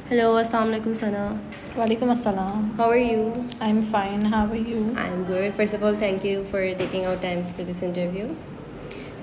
Hello, Assalamu alaikum Sana. Walaikum assalam. How are you? I'm fine. How are you? I'm good. First of all, thank you for taking out time for this interview.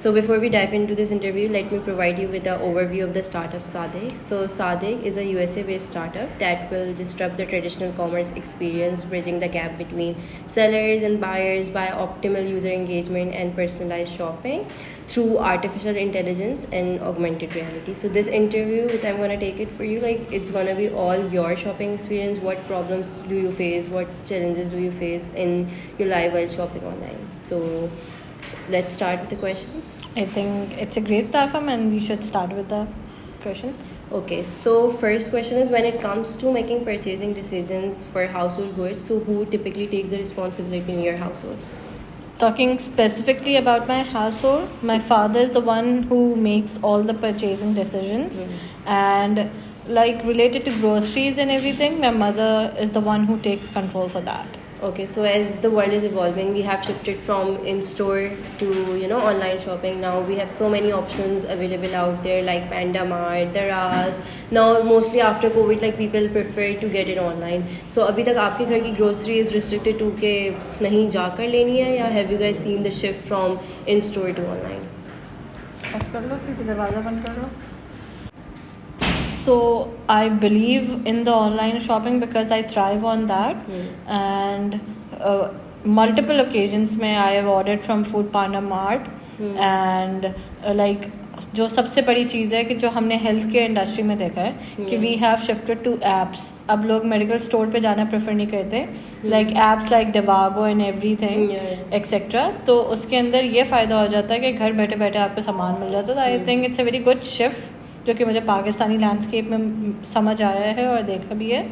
So before we dive into this interview, let me provide you with an overview of the startup Sadek. So Sadek is a USA-based startup that will disrupt the traditional commerce experience, bridging the gap between sellers and buyers by optimal user engagement and personalized shopping through artificial intelligence and augmented reality. So this interview, which I'm gonna take it for you, like it's gonna be all your shopping experience. What problems do you face? What challenges do you face in your life while shopping online? So let's start with the questions. I think it's a great platform and we should start with the questions. Okay, so first question is, when it comes to making purchasing decisions for household goods, so who typically takes the responsibility in your household? Talking specifically about my household, my father is the one who makes all the purchasing decisions, and like related to groceries and everything, my mother is the one who takes control for that. Okay, so as the world is evolving, we have shifted from in-store to online shopping. Now we have so many options available out there like Panda Mart, Daraz. Now mostly after COVID, like people prefer to get it online. So अभी तक आपके घर की grocery is restricted to के नहीं जाकर लेनी है, या have you guys seen the shift from in-store to online? Of कर लो, फिर दरवाज़ा बंद कर लो. So I believe in the online shopping because I thrive on that, and multiple occasions में I have ordered from Food Panda Mart, and like जो सबसे बड़ी चीज़ है कि जो हमने हेल्थ केयर इंडस्ट्री में देखा है कि we have shifted to apps. अब लोग मेडिकल स्टोर पे जाना प्रेफर नहीं करते, like apps like Dvago and everything etcetera. तो उसके अंदर ये फ़ायदा हो जाता है कि घर बैठे बैठे आपको सामान मिल जाता है. I think it's a very good shift जो कि मुझे पाकिस्तानी लैंडस्केप में समझ आया है और देखा भी है.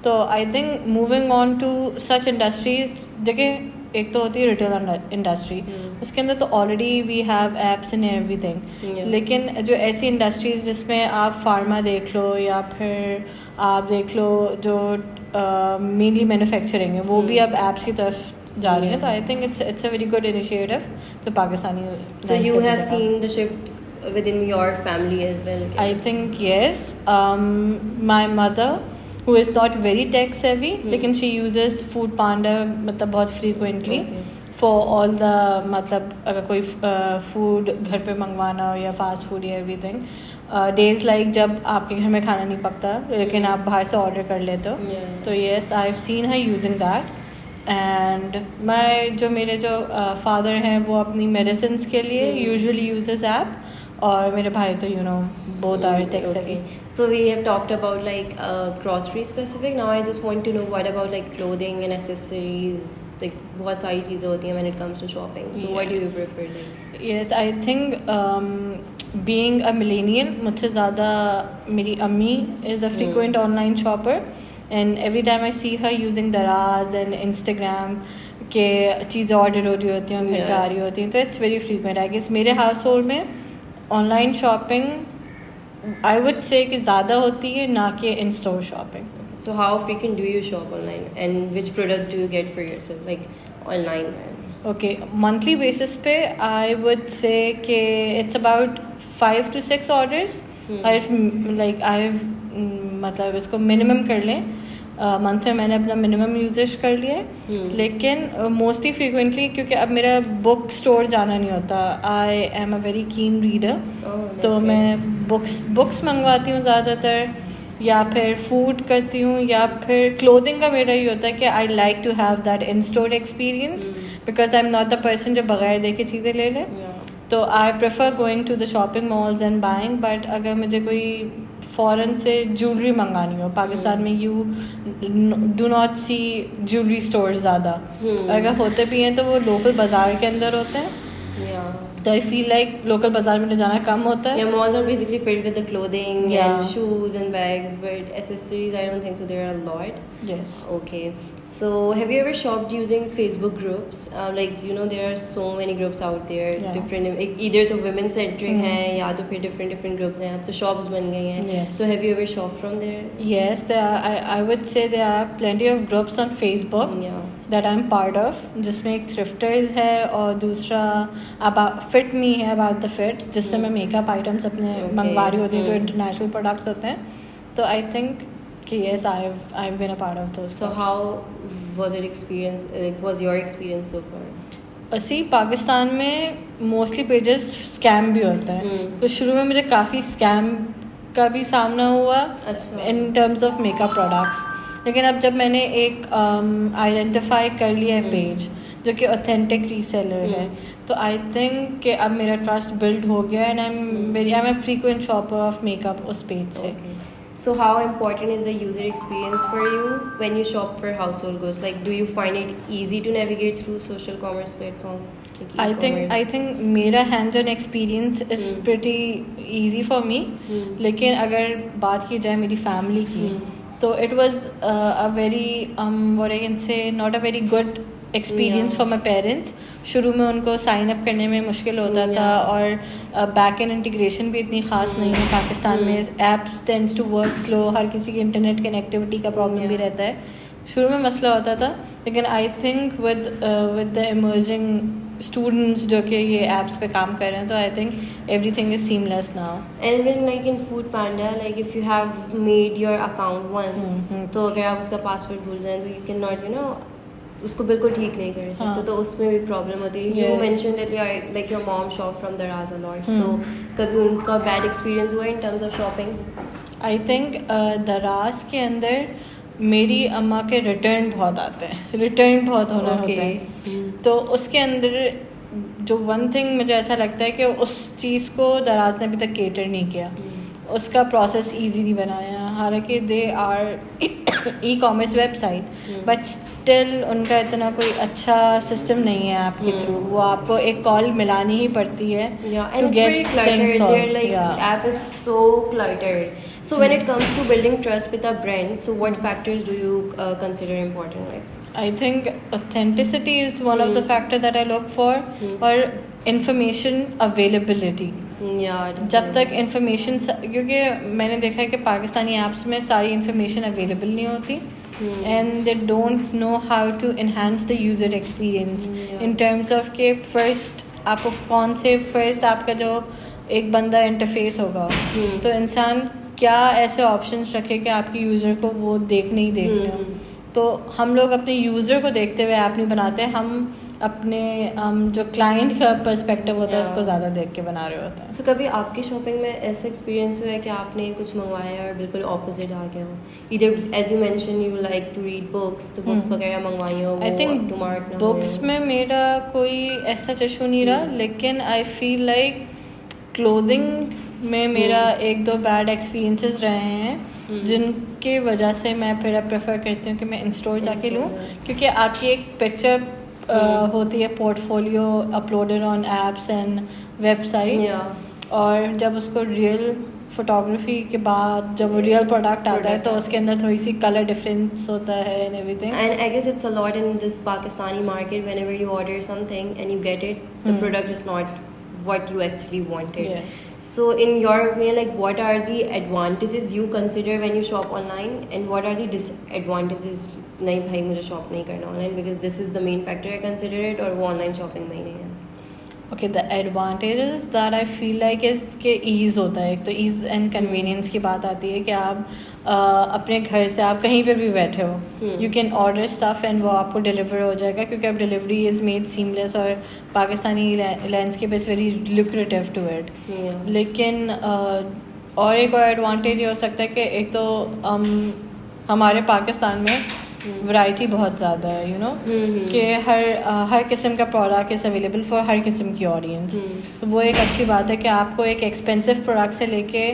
तो I think moving on to such industries, देखें एक तो होती है रिटेल इंडस्ट्री, उसके अंदर तो already we have apps and everything. लेकिन जो ऐसी इंडस्ट्रीज जिसमें आप फार्मा देख लो या फिर आप देख लो जो मेनली मैन्युफैक्चरिंग है, वो भी अब एप्स की तरफ जा रही है. तो I think it's a very good initiative तो Pakistani. So you have seen the shift within your family as well? Okay. I think yes. My mother, who is not very tech savvy, लेकिन she uses Food Panda मतलब बहुत frequently for all the मतलब अगर कोई food घर पे मंगवाना हो या fast food या everything. Days like जब आपके घर में खाना नहीं पकता लेकिन आप बाहर से order कर लेते हो, तो yes, I've seen her using that. And मेरे जो father हैं वो अपनी medicines के लिए usually uses app, और मेरे भाई तो both are tech savvy. So we have talked about like grocery specific. Now I just want to know, what about like clothing and accessories? Like बहुत सारी चीज़ें होती हैं when it comes to shopping. So what do you prefer? Like? Yes, I think being a millennial, मुझसे ज़्यादा मेरी अम्मी is a frequent online shopper, and every time I see her using Daraz and Instagram के चीज़ें order हो रही होती हैं, घर पे आ रही होती हैं, तो it's very frequent. I guess मेरे हाउस होल्ड में online shopping I would say कि ज़्यादा होती है, ना कि in store shopping. So how frequent do you shop online, and which products do you get for yourself, like online? Okay, monthly basis पे आई would say कि it's about 5 to 6 orders. आई मतलब इसको मिनिमम कर लें, मंथ में मैंने अपना minimum usage कर लिया है. लेकिन मोस्टली फ्रीक्वेंटली क्योंकि अब मेरा बुक स्टोर जाना नहीं होता. I am a very keen reader, तो मैं बुक्स मंगवाती हूँ ज़्यादातर, या फिर फूड करती हूँ, या फिर क्लोथिंग का मेरा ये होता है कि I like to have that in store experience because I am not the person जो बगैर देखे चीज़ें ले लें. तो I prefer going to the shopping malls and buying. But अगर मुझे कोई फ़ॉरेन से ज्वेलरी मंगानी हो, पाकिस्तान में you do not see jewellery store ज़्यादा. अगर होते भी हैं तो वो लोकल बाज़ार के अंदर होते हैं. तो आई फील लाइक लोकल बाजार में तो जाना कम होता है. Yeah, malls are basically filled with the clothing and shoes and bags, but accessories I don't think so. There are a lot. Yes. Okay. So have you ever shopped using Facebook groups? Like there are so many groups out there. Different, either तो women centering हैं या तो फिर different groups हैं. अब तो shops बन गई हैं. Yes. So have you ever shopped from there? Yes, there are. I would say there are plenty of groups on Facebook. That I'm part of, जिसमें एक थ्रिफ्टर्स है और दूसरा about fit me है, about the fit, जिससे मैं makeup items अपने मंगवा रही होती हूँ जो इंटरनेशनल प्रोडक्ट्स होते हैं. तो आई थिंक कि yes, I've been a part of those So clubs. how was it experience? Like, was your experience so far? ऐसी पाकिस्तान में मोस्टली पेजेस स्कैम भी होते हैं, तो शुरू में मुझे काफ़ी स्कैम का भी सामना हुआ अच्छा। इन टर्म्स ऑफ मेकअप प्रोडक्ट्स, लेकिन अब जब मैंने एक आइडेंटिफाई कर लिया है पेज जो कि ऑथेंटिक रीसेलर है, तो आई थिंक कि अब मेरा ट्रस्ट बिल्ड हो गया and I am a frequent shopper of makeup उस पेज से. Okay. So how important is the user experience for you when you shop for household goods? Like, do you find it easy to navigate through social commerce platform? Like I think मेरा hands on experience is pretty easy for me. लेकिन अगर बात की जाए मेरी family की, तो it was a very what I can say, not a very good experience for my parents. शुरू में उनको साइन अप करने में मुश्किल होता था, और बैक एंड इंटीग्रेशन भी इतनी ख़ास नहीं है पाकिस्तान में. Apps tends to work slow, हर किसी की इंटरनेट कनेक्टिविटी का प्रॉब्लम भी रहता है. शुरू में मसला होता था, लेकिन I think with the emerging students जो कि ये ऐप्स पे काम कर रहे हैं, तो I think everything is seamless now. And even like in Food Panda, like if you have made your account once, तो अगर आप उसका पासवर्ड भूल जाएं तो you cannot, you know, उसको बिल्कुल ठीक नहीं कर सकते. तो उसमें भी प्रॉब्लम होती है. You mentioned that like your mom shop from Daraz a lot. So कभी उनका बैड एक्सपीरियंस हुआ in terms of shopping? I think दराज के अंदर मेरी अम्मा के रिटर्न बहुत आते हैं, रिटर्न बहुत होना होता है. तो उसके अंदर जो वन थिंग मुझे ऐसा लगता है कि उस चीज़ को दराज ने अभी तक केटर नहीं किया, उसका प्रोसेस इजी नहीं बनाया. हालांकि they R e commerce website, but still उनका इतना कोई अच्छा सिस्टम नहीं है आपके थ्रू. वो आपको एक कॉल मिलानी ही पड़ती है and it's very cluttered. Their like app is so cluttered. So when it comes to building trust with a brand, so what factors do you consider important? Like, I think authenticity is one of the factor that I look for, और information availability. जब तक information, क्योंकि मैंने देखा है कि Pakistani apps में सारी इन्फॉर्मेशन अवेलेबल नहीं होती, and they don't know how to enhance the user experience in terms of के फर्स्ट आपको कौन से फर्स्ट आपका जो एक बंदा इंटरफेस होगा, तो इंसान क्या ऐसे ऑप्शंस रखे कि आपके यूज़र को वो देखने ही देखने हो. तो हम लोग अपने यूज़र को देखते हुए ऐप नहीं बनाते, हम अपने जो क्लाइंट का पर्सपेक्टिव होता है उसको ज़्यादा देख के बना रहे होते हैं. सो कभी आपकी शॉपिंग में ऐसा एक्सपीरियंस हुआ है कि आपने कुछ मंगवाया और बिल्कुल ऑपोजिट आ गया हो? इधर as you mention you like to read books, तो बुक्स वगैरह मंगवाई हो? आई थिंक बुक्स में मेरा कोई ऐसा चशू नहीं रहा, लेकिन आई फील लाइक क्लोथिंग में मेरा एक दो बैड एक्सपीरियंसेस रहे हैं, जिनके वजह से मैं फिर प्रेफर करती हूँ कि मैं इन स्टोर जाके लूँ, क्योंकि आपकी एक पिक्चर होती है portfolio uploaded on apps and website, और जब उसको रियल फोटोग्राफी के बाद जब रियल प्रोडक्ट आता है तो उसके अंदर थोड़ी सी कलर डिफरेंस होता है and everything. And I guess it's a lot in this Pakistani market. Whenever you order something and you get it, the product is not what you actually wanted. Yes. So in your opinion, like what are the advantages you consider when you shop online, and what are the disadvantages? नहीं भाई मुझे shop नहीं करना online because this is the main factor I consider it, और वो online shopping में ही नहीं है. Okay, the advantages that I feel like इसके ईज़ होता है. एक तो ईज़ एंड कन्वीनियंस की बात आती है कि आप अपने घर से आप कहीं पे भी बैठे हो, you can order stuff and वो आपको डिलीवर हो जाएगा, क्योंकि अब डिलीवरी इज़ मेड सीमलेस, और Pakistani landscape is very lucrative to it. लेकिन और एक और एडवांटेज ये हो सकता है कि एक तो हमारे पाकिस्तान में वैरायटी बहुत ज़्यादा है, यू नो, कि हर किस्म का product is available for her किस्म की ऑडियंस. तो वो एक अच्छी बात है कि आपको एक एक्सपेंसिव प्रोडक्ट से लेके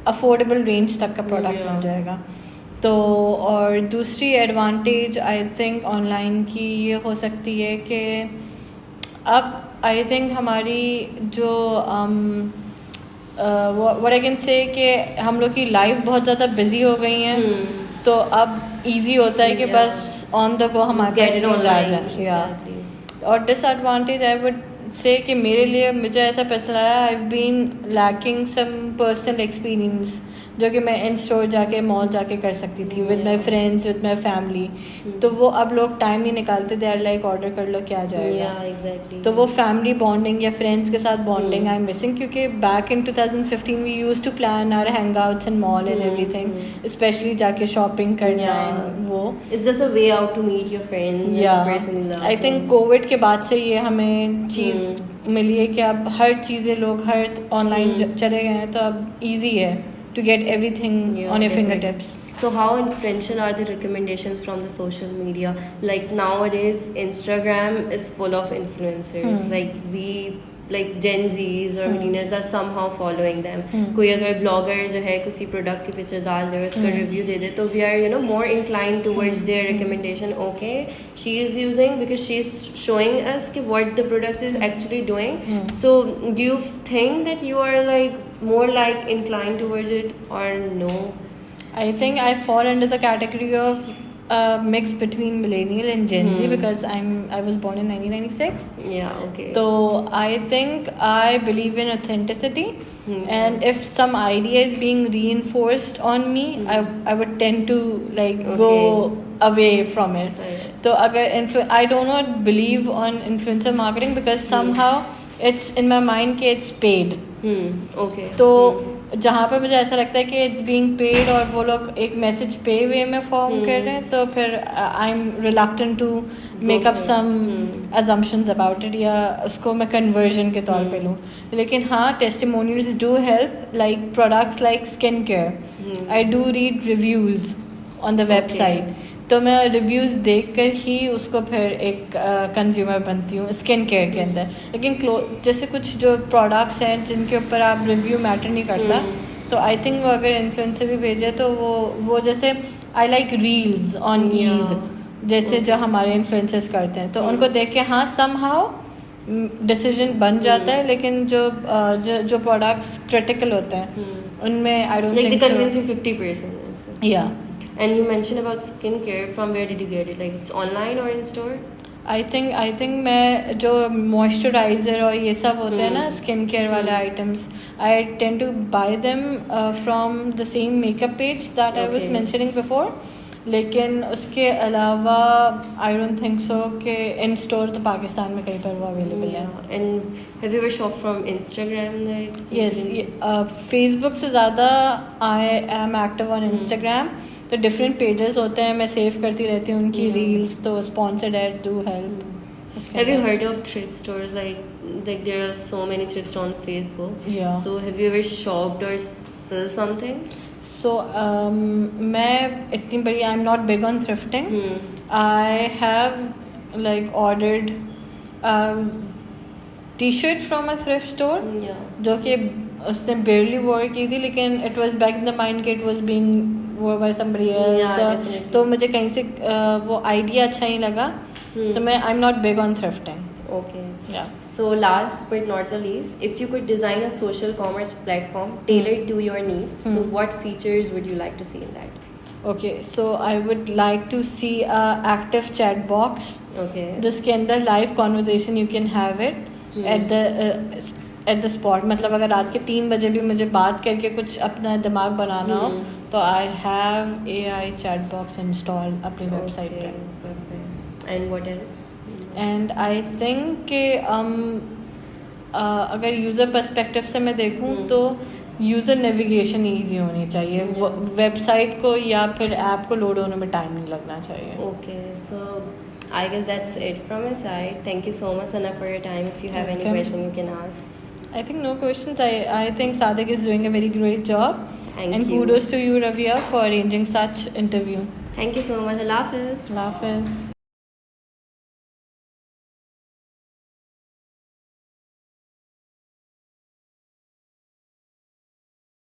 अफोर्डेबल रेंज तक का प्रोडक्ट मिल जाएगा. तो और दूसरी एडवांटेज आई थिंक ऑनलाइन की ये हो सकती है कि अब आई थिंक हमारी जो व्हाट आई कैन से कि हम लोग की लाइफ बहुत ज़्यादा बिजी हो गई हैं, तो अब इजी होता है कि बस ऑन द गो हमारे पास आ जाए. और डिसएडवांटेज आई वुड से कि मेरे लिए मुझे ऐसा पसंद आया, I have been lacking some personal experience जो कि मैं इन स्टोर जाके मॉल जाके कर सकती थी with my friends with my family. तो वो अब लोग टाइम नहीं निकालते, दे आर लाइक ऑर्डर कर लो क्या जाएगा. Yeah, exactly. तो वो फैमिली बॉन्डिंग या फ्रेंड्स के साथ बॉन्डिंग आई एम मिसिंग, क्योंकि back in 2015 we used to plan our hangouts in mall and everything, especially जाके शॉपिंग करना Yeah. and वो. It's just a way out to meet your friends and the person you love. I think Covid के बाद से ये हमें चीज़ मिली है कि अब हर चीज़ें लोग हर ऑनलाइन चले गए हैं, तो अब इजी है to get everything Yeah, on your definitely. fingertips. So how influential are the recommendations from the social media? Like nowadays, Instagram is full of influencers. Like Gen Zs or millennials are somehow following them. कोई अगर blogger जो है किसी product के पीछे डाल दे और उसका review दे दे, तो we are more inclined towards their recommendation. Okay, she is using because she is showing us कि what the product is actually doing. So do you think that you are like more like inclined towards it or no? I think I fall under the category of mix between millennial and Gen Z because I was born in 1996. Yeah, okay. So I think I believe in authenticity, and if some idea is being reinforced on me, I would tend to like go away from it. Sorry. So agar I do not believe on influencer marketing because somehow it's in my mind कि it's paid. Okay. तो जहाँ पे मुझे ऐसा लगता है कि it's being paid और वो लोग एक मैसेज पे वे में फॉर्म कर रहे हैं, तो फिर I am reluctant to make up some assumptions about it, या उसको मैं कन्वर्जन के तौर पे लूँ. लेकिन हाँ, testimonials do help, like products like skin care. I do read reviews on the website, तो मैं रिव्यूज़ देखकर ही उसको फिर एक कंज्यूमर बनती हूँ स्किन केयर के अंदर. लेकिन जैसे कुछ जो प्रोडक्ट्स हैं जिनके ऊपर आप रिव्यू मैटर नहीं करता, तो आई थिंक वो अगर इन्फ्लुएंसर भी भेजे तो वो जैसे I like reels on Eid जैसे जो हमारे इन्फ्लुएंसर्स करते हैं, तो उनको देख के हाँ समहाउ डिसीजन बन जाता है. लेकिन जो प्रोडक्ट्स क्रिटिकल होते हैं उनमें I don't think they convince you 50%. या. And you mentioned about skincare. From where did you get it? Like it's online or in store? I think मैं जो मॉइस्चराइज़र और ये सब होते हैं ना स्किन केयर वाले items, I tend to buy them from the same makeup page that I was mentioning before. लेकिन उसके अलावा आई डोंट थिंक सो कि इन स्टोर तो पाकिस्तान में कहीं पर वो अवेलेबल है. And have you ever shopped from Instagram? Like yes, Facebook से ज़्यादा I am active on Instagram. तो डिफरेंट पेजेस होते हैं, मैं सेव करती रहती हूँ उनकी रील्स, तो sponsored ad do help. Have you heard of thrift stores? Like there are so many thrifts on Facebook. Yeah. So have you ever shopped or sell something? So मैं इतनी बड़ी I am not big on thrifting. I have like ordered T shirt from a thrift store Yeah. जो कि उसने barely worn की थी, लेकिन it was back in the mind कि it was being worn by somebody else. definitely. तो मुझे कहीं से वो आइडिया अच्छा नहीं लगा, तो मैं आई am not big on thrifting. Okay. Yeah. So last but not the least, if you could design a social commerce platform tailored to your needs, so what features would you like to see in that? Okay, so I would like to see a active chat box Okay. जिसके अंदर live conversation you can have it at the spot. मतलब अगर रात के 3 बजे भी मुझे बात करके कुछ अपना दिमाग बनाना हो, तो I have AI chat box install अपनी वेबसाइट Okay, पे. perfect. And what else? And I think कि अगर यूज़र पर्सपेक्टिव से मैं देखूँ तो यूज़र नेविगेशन ईजी होनी चाहिए. वेबसाइट को या फिर ऐप को लोड होने में टाइम नहीं लगना चाहिए. Okay, so I guess that's it from my side. Thank you so much, Sana, for your time. If you have any Welcome. question, you can ask. I think no questions. I think Sadik is doing a very great job. Thank and you. kudos to you, Ravia, for arranging such interview. Thank you so much. Allah Hafiz. Allah Hafiz.